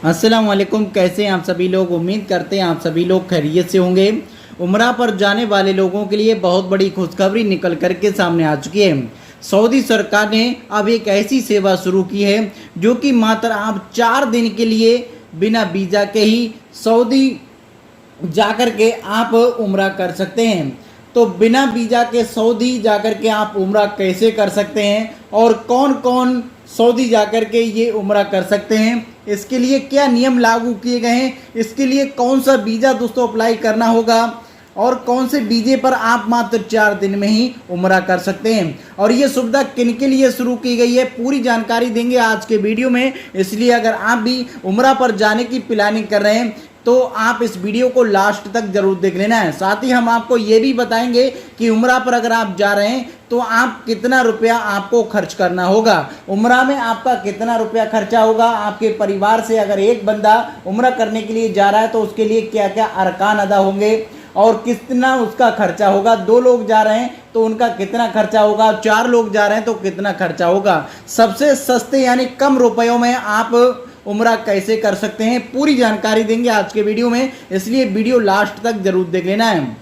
अस्सलाम वालेकुम। कैसे हैं आप सभी लोग? उम्मीद करते हैं आप सभी लोग खैरियत से होंगे। उम्रा पर जाने वाले लोगों के लिए बहुत बड़ी खुशखबरी निकल कर के सामने आ चुकी है। सऊदी सरकार ने अब एक ऐसी सेवा शुरू की है जो कि मात्र आप 4 दिन के लिए बिना वीज़ा के ही सऊदी जाकर के आप उम्रा कर सकते हैं। तो बिना वीज़ा के सऊदी जाकर के आप उम्रा कैसे कर सकते हैं और कौन कौन सऊदी जाकर के ये उम्रा कर सकते हैं, इसके लिए क्या नियम लागू किए गए हैं, इसके लिए कौन सा वीज़ा दोस्तों अप्लाई करना होगा और कौन से वीज़े पर आप मात्र 4 दिन में ही उम्रा कर सकते हैं और ये सुविधा किन के लिए शुरू की गई है, पूरी जानकारी देंगे आज के वीडियो में। इसलिए अगर आप भी उम्रा पर जाने की प्लानिंग कर रहे हैं तो आप इस वीडियो को लास्ट तक जरूर देख लेना है। साथ ही हम आपको ये भी बताएंगे कि उम्रा पर अगर आप जा रहे हैं तो आप कितना रुपया आपको खर्च करना होगा, उम्रा में आपका कितना रुपया खर्चा होगा, आपके परिवार से अगर एक बंदा उम्रा करने के लिए जा रहा है तो उसके लिए क्या क्या अरकान अदा होंगे और कितना उसका खर्चा होगा। 2 लोग जा रहे हैं तो उनका कितना खर्चा होगा, 4 लोग जा रहे हैं तो कितना खर्चा होगा, सबसे सस्ते यानी कम रुपयों में आप उम्रा कैसे कर सकते हैं, पूरी जानकारी देंगे आज के वीडियो में। इसलिए वीडियो लास्ट तक जरूर देख लेना है।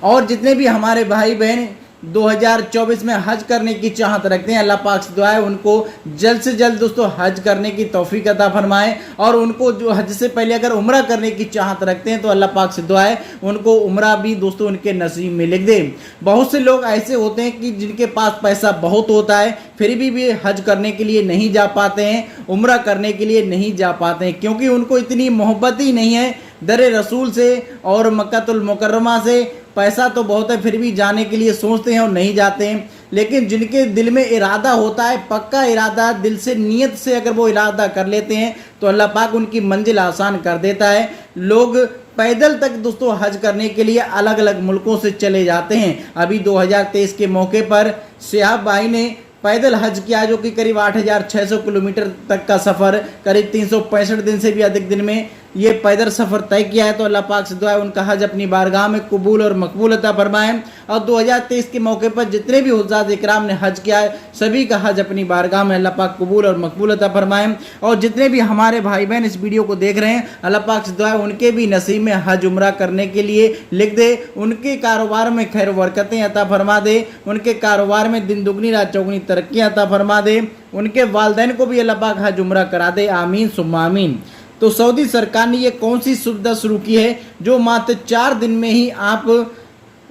और जितने भी हमारे भाई बहन 2024 में हज करने की चाहत रखते हैं, अल्लाह पाक से दुआ है उनको जल्द से जल्द दोस्तों हज करने की तौफीक अता फरमाए। और उनको जो हज से पहले अगर उम्रा करने की चाहत रखते हैं तो अल्लाह पाक से दुआ है उनको उम्रा भी दोस्तों उनके नसीब में लिख दे। बहुत से लोग ऐसे होते हैं कि जिनके पास पैसा बहुत होता है फिर भी हज करने के लिए नहीं जा पाते हैं, उम्रा करने के लिए नहीं जा पाते हैं, क्योंकि उनको इतनी मोहब्बत ही नहीं है दर रसूल से और मक्कातुल मुकर्रमा से। पैसा तो बहुत है फिर भी जाने के लिए सोचते हैं और नहीं जाते हैं। लेकिन जिनके दिल में इरादा होता है, पक्का इरादा, दिल से नियत से अगर वो इरादा कर लेते हैं तो अल्लाह पाक उनकी मंजिल आसान कर देता है। लोग पैदल तक दोस्तों हज करने के लिए अलग अलग मुल्कों से चले जाते हैं। अभी 2023 के मौके पर सियाब भाई ने पैदल हज किया जो कि करीब 8600 किलोमीटर तक का सफ़र, करीब 365 दिन से भी अधिक दिन में ये पैदल सफ़र तय किया है। तो अल्लाह पाक से दुआ है उनका हज अपनी बारगाह में कबूल और मकबूल अता फरमाए। और 2023 के मौके पर जितने भी हुज्जाज इकराम ने हज किया है सभी का हज अपनी बारगाह में अल्लाह पाक कबूल और मकबूल अता फरमाए। और जितने भी हमारे भाई बहन इस वीडियो को देख रहे हैं अल्लाह पाक से दुआ है उनके भी नसीब में हज उम्रा करने के लिए लिख दे, उनके कारोबार में खैर बरकतें अता फरमा दे, उनके कारोबार में दिन दुगनी रात चौगनी तरक्कियाँ अता फरमा दे, उनके वालदैन को भी अल्लाह पाक हज उम्रा करा दे, आमीन सुम्मा आमीन। तो सऊदी सरकार ने ये कौन सी सुविधा शुरू की है जो मात्र 4 दिन में ही आप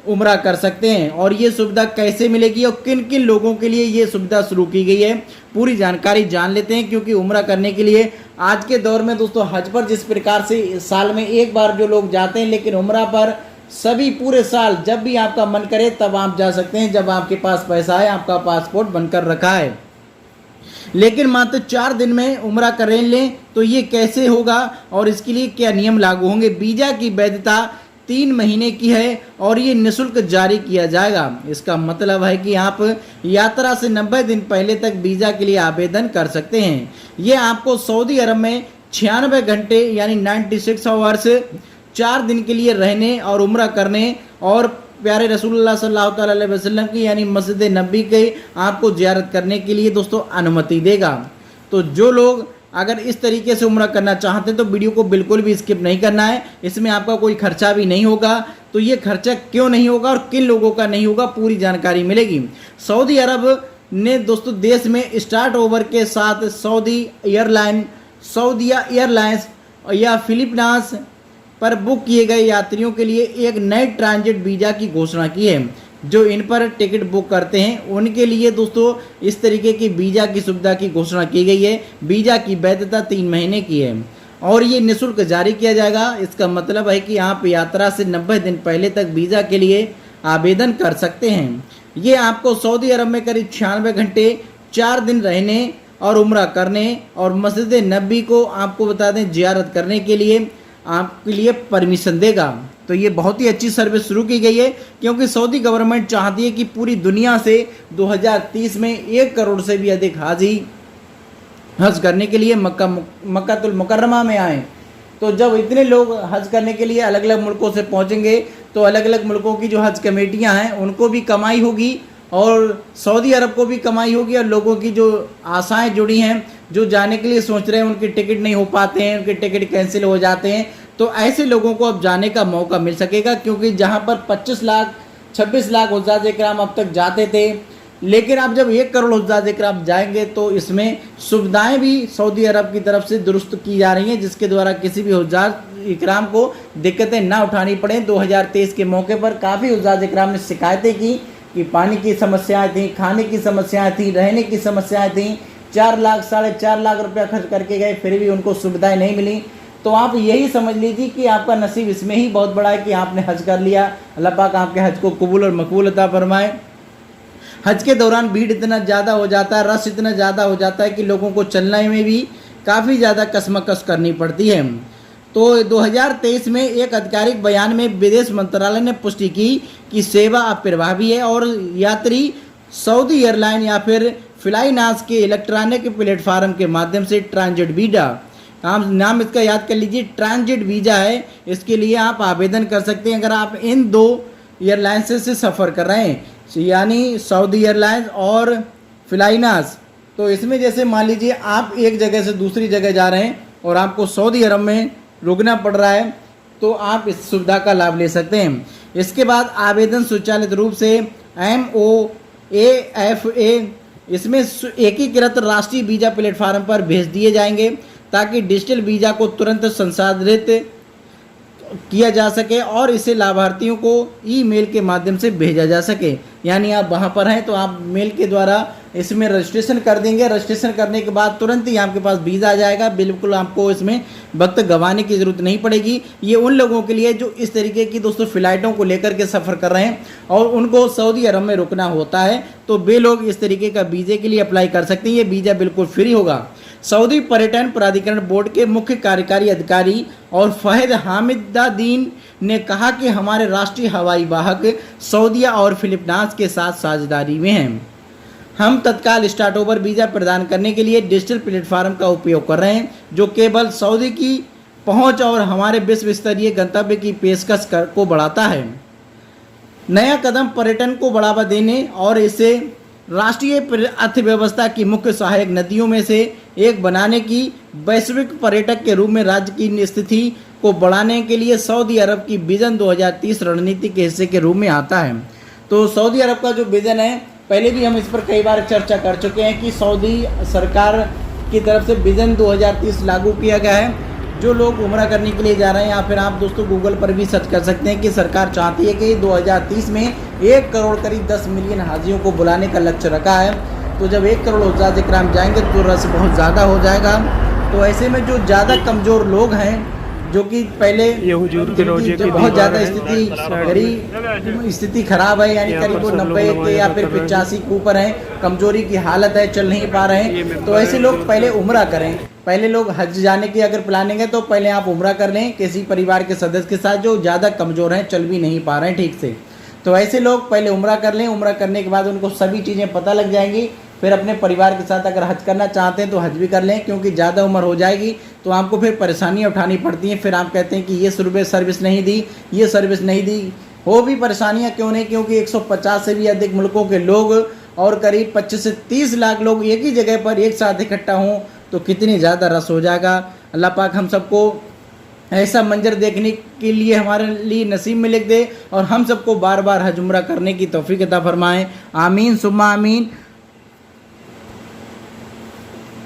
उम्रा कर सकते हैं और ये सुविधा कैसे मिलेगी और किन किन लोगों के लिए ये सुविधा शुरू की गई है, पूरी जानकारी जान लेते हैं। क्योंकि उम्रा करने के लिए आज के दौर में दोस्तों हज पर जिस प्रकार से साल में एक बार जो लोग जाते हैं, लेकिन उम्रा पर सभी पूरे साल जब भी आपका मन करे तब आप जा सकते हैं, जब आपके पास पैसा है, आपका पासपोर्ट बनकर रखा है। लेकिन मात्र 4 दिन में उम्रा कर लें तो ये कैसे होगा और इसके लिए क्या नियम लागू होंगे। वीज़ा की वैधता 3 महीने की है और ये निःशुल्क जारी किया जाएगा। इसका मतलब है कि आप यात्रा से 90 दिन पहले तक वीज़ा के लिए आवेदन कर सकते हैं। ये आपको सऊदी अरब में 96 घंटे यानी 96 आवर्स 4 दिन के लिए रहने और उम्रा करने और प्यारे रसूलुल्लाह सल्लल्लाहु अलैहि वसल्लम की यानी मस्जिद नबी के आपको ज़ियारत करने के लिए दोस्तों अनुमति देगा। तो जो लोग अगर इस तरीके से उम्रा करना चाहते हैं तो वीडियो को बिल्कुल भी स्किप नहीं करना है। इसमें आपका कोई खर्चा भी नहीं होगा। तो ये खर्चा क्यों नहीं होगा और किन लोगों का नहीं होगा, पूरी जानकारी मिलेगी। सऊदी अरब ने दोस्तों देश में स्टार्ट ओवर के साथ सऊदी एयरलाइंस या फिलिपींस पर बुक किए गए यात्रियों के लिए एक नए ट्रांजिट वीज़ा की घोषणा की है। जो इन पर टिकट बुक करते हैं उनके लिए दोस्तों इस तरीके की वीज़ा की सुविधा की घोषणा की गई है। वीज़ा की वैधता 3 महीने की है और ये निःशुल्क जारी किया जाएगा। इसका मतलब है कि आप यात्रा से 90 दिन पहले तक वीज़ा के लिए आवेदन कर सकते हैं। ये आपको सऊदी अरब में करीब 96 घंटे 4 दिन रहने और उम्रा करने और मस्जिद नबी को आपको बता दें ज़ियारत करने के लिए आपके लिए परमिशन देगा। तो ये बहुत ही अच्छी सर्विस शुरू की गई है क्योंकि सऊदी गवर्नमेंट चाहती है कि पूरी दुनिया से 2030 में 1 करोड़ से भी अधिक हाजी हज करने के लिए मक्कातुल मुकर्रमा में आए। तो जब इतने लोग हज करने के लिए अलग अलग मुल्कों से पहुंचेंगे तो अलग अलग मुल्कों की जो हज कमेटियां हैं उनको भी कमाई होगी और सऊदी अरब को भी कमाई होगी और लोगों की जो आशाएं जुड़ी हैं जो जाने के लिए सोच रहे हैं उनके टिकट नहीं हो पाते हैं, उनके टिकट कैंसिल हो जाते हैं, तो ऐसे लोगों को अब जाने का मौका मिल सकेगा। क्योंकि जहां पर 25 लाख 26 लाख हुज्जाज इकराम अब तक जाते थे, लेकिन अब जब 1 करोड़ हुज्जाज इकराम जाएंगे तो इसमें सुविधाएं भी सऊदी अरब की तरफ से दुरुस्त की जा रही हैं, जिसके द्वारा किसी भी हुज्जाज इकराम को दिक्कतें ना उठानी पड़े। 2023 के मौके पर काफ़ी हुज्जाज इकराम ने शिकायतें की कि पानी की समस्याएं थी, खाने की समस्याएं थी, रहने की समस्याएं थी। 4 लाख 4.5 लाख रुपया खर्च करके गए, फिर भी उनको सुविधाएं नहीं मिली। तो आप यही समझ लीजिए कि आपका नसीब इसमें ही बहुत बड़ा है कि आपने हज कर लिया। अल्लाह पाक आपके हज को कबूल और मकबूल अता फरमाए। हज के दौरान भीड़ इतना ज़्यादा हो जाता है, रश इतना ज़्यादा हो जाता है कि लोगों को चलने में भी काफ़ी ज़्यादा कसमकस करनी पड़ती है। तो 2023 में एक आधिकारिक बयान में विदेश मंत्रालय ने पुष्टि की कि सेवा अब प्रभावी है और यात्री सऊदी एयरलाइन या फिर फ्लाइनास के इलेक्ट्रॉनिक प्लेटफार्म के माध्यम से ट्रांजिट वीज़ा, नाम इसका याद कर लीजिए, ट्रांजिट वीज़ा है, इसके लिए आप आवेदन कर सकते हैं। अगर आप इन 2 एयरलाइंस से सफ़र कर रहे हैं, यानी सऊदी एयरलाइंस और फ्लाइनास, तो इसमें जैसे मान लीजिए आप एक जगह से दूसरी जगह जा रहे हैं और आपको सऊदी अरब में रुकना पड़ रहा है, तो आप इस सुविधा का लाभ ले सकते हैं। इसके बाद आवेदन स्वचालित रूप से MOAFA इसमें एकीकृत राष्ट्रीय वीज़ा प्लेटफार्म पर भेज दिए जाएंगे, ताकि डिजिटल वीज़ा को तुरंत संसाधित किया जा सके और इसे लाभार्थियों को ईमेल के माध्यम से भेजा जा सके। यानी आप वहाँ पर हैं तो आप मेल के द्वारा इसमें रजिस्ट्रेशन कर देंगे। रजिस्ट्रेशन करने के बाद तुरंत ही आपके पास वीज़ा आ जाएगा। बिल्कुल आपको इसमें वक्त गंवाने की ज़रूरत नहीं पड़ेगी। ये उन लोगों के लिए जो इस तरीके की दोस्तों फ़्लाइटों को लेकर के सफ़र कर रहे हैं और उनको सऊदी अरब में रुकना होता है, तो वे लोग इस तरीके का वीज़े के लिए अप्लाई कर सकते हैं। ये वीज़ा बिल्कुल फ्री होगा। सऊदी पर्यटन प्राधिकरण बोर्ड के मुख्य कार्यकारी अधिकारी और फहद हामिदादीन ने कहा कि हमारे राष्ट्रीय हवाई वाहक सऊदीया और फिलिपींस के साथ साझेदारी में हैं। हम तत्काल स्टार्ट ओवर वीज़ा प्रदान करने के लिए डिजिटल प्लेटफार्म का उपयोग कर रहे हैं, जो केवल सऊदी की पहुंच और हमारे विश्व स्तरीय गंतव्य की पेशकश को बढ़ाता है। नया कदम पर्यटन को बढ़ावा देने और इसे राष्ट्रीय अर्थव्यवस्था की मुख्य सहायक नदियों में से एक बनाने की वैश्विक पर्यटक के रूप में राज्य की स्थिति को बढ़ाने के लिए सऊदी अरब की विजन 2030 रणनीति के हिस्से के रूप में आता है। तो सऊदी अरब का जो विजन है, पहले भी हम इस पर कई बार चर्चा कर चुके हैं कि सऊदी सरकार की तरफ से विजन 2030 लागू किया गया है। जो लोग उम्रा करने के लिए जा रहे हैं, या फिर आप दोस्तों गूगल पर भी सर्च कर सकते हैं कि सरकार चाहती है कि 2030 में 1 करोड़ करीब 10 मिलियन हाजियों को बुलाने का लक्ष्य रखा है। तो जब 1 करोड़ हुज्जाज इकराम जाएंगे तो रस बहुत ज़्यादा हो जाएगा। तो ऐसे में जो ज़्यादा कमज़ोर लोग हैं, जो कि पहले बहुत ज़्यादा स्थिति खराब है, यानी करीब 90 के या फिर 85 के ऊपर हैं, कमजोरी की हालत है, चल नहीं पा रहे हैं, तो ऐसे लोग पहले उम्रा करें। पहले लोग हज जाने की अगर प्लानिंग है तो पहले आप उम्रा कर लें किसी परिवार के सदस्य के साथ जो ज़्यादा कमज़ोर हैं, चल भी नहीं पा रहे हैं ठीक से। तो ऐसे लोग पहले उम्रा कर लें। उम्रा करने के बाद उनको सभी चीज़ें पता लग जाएंगी। फिर अपने परिवार के साथ अगर हज करना चाहते हैं तो हज भी कर लें, क्योंकि ज़्यादा उम्र हो जाएगी तो आपको फिर परेशानियाँ उठानी पड़ती हैं। फिर आप कहते हैं कि ये सर्विस नहीं दी, ये सर्विस नहीं दी। हो भी परेशानियाँ क्यों नहीं, क्योंकि 150 से भी अधिक मुल्कों के लोग और करीब 25 से 30 लाख लोग एक ही जगह पर एक साथ इकट्ठा हों तो कितनी ज़्यादा रस हो जाएगा। अल्लाह पाक हम सबको ऐसा मंजर देखने के लिए हमारे लिए नसीब में लिख दे और हम सबको बार बार हज उम्रा करने की तौफीक अता फरमाएं। आमीन सुम्मा आमीन।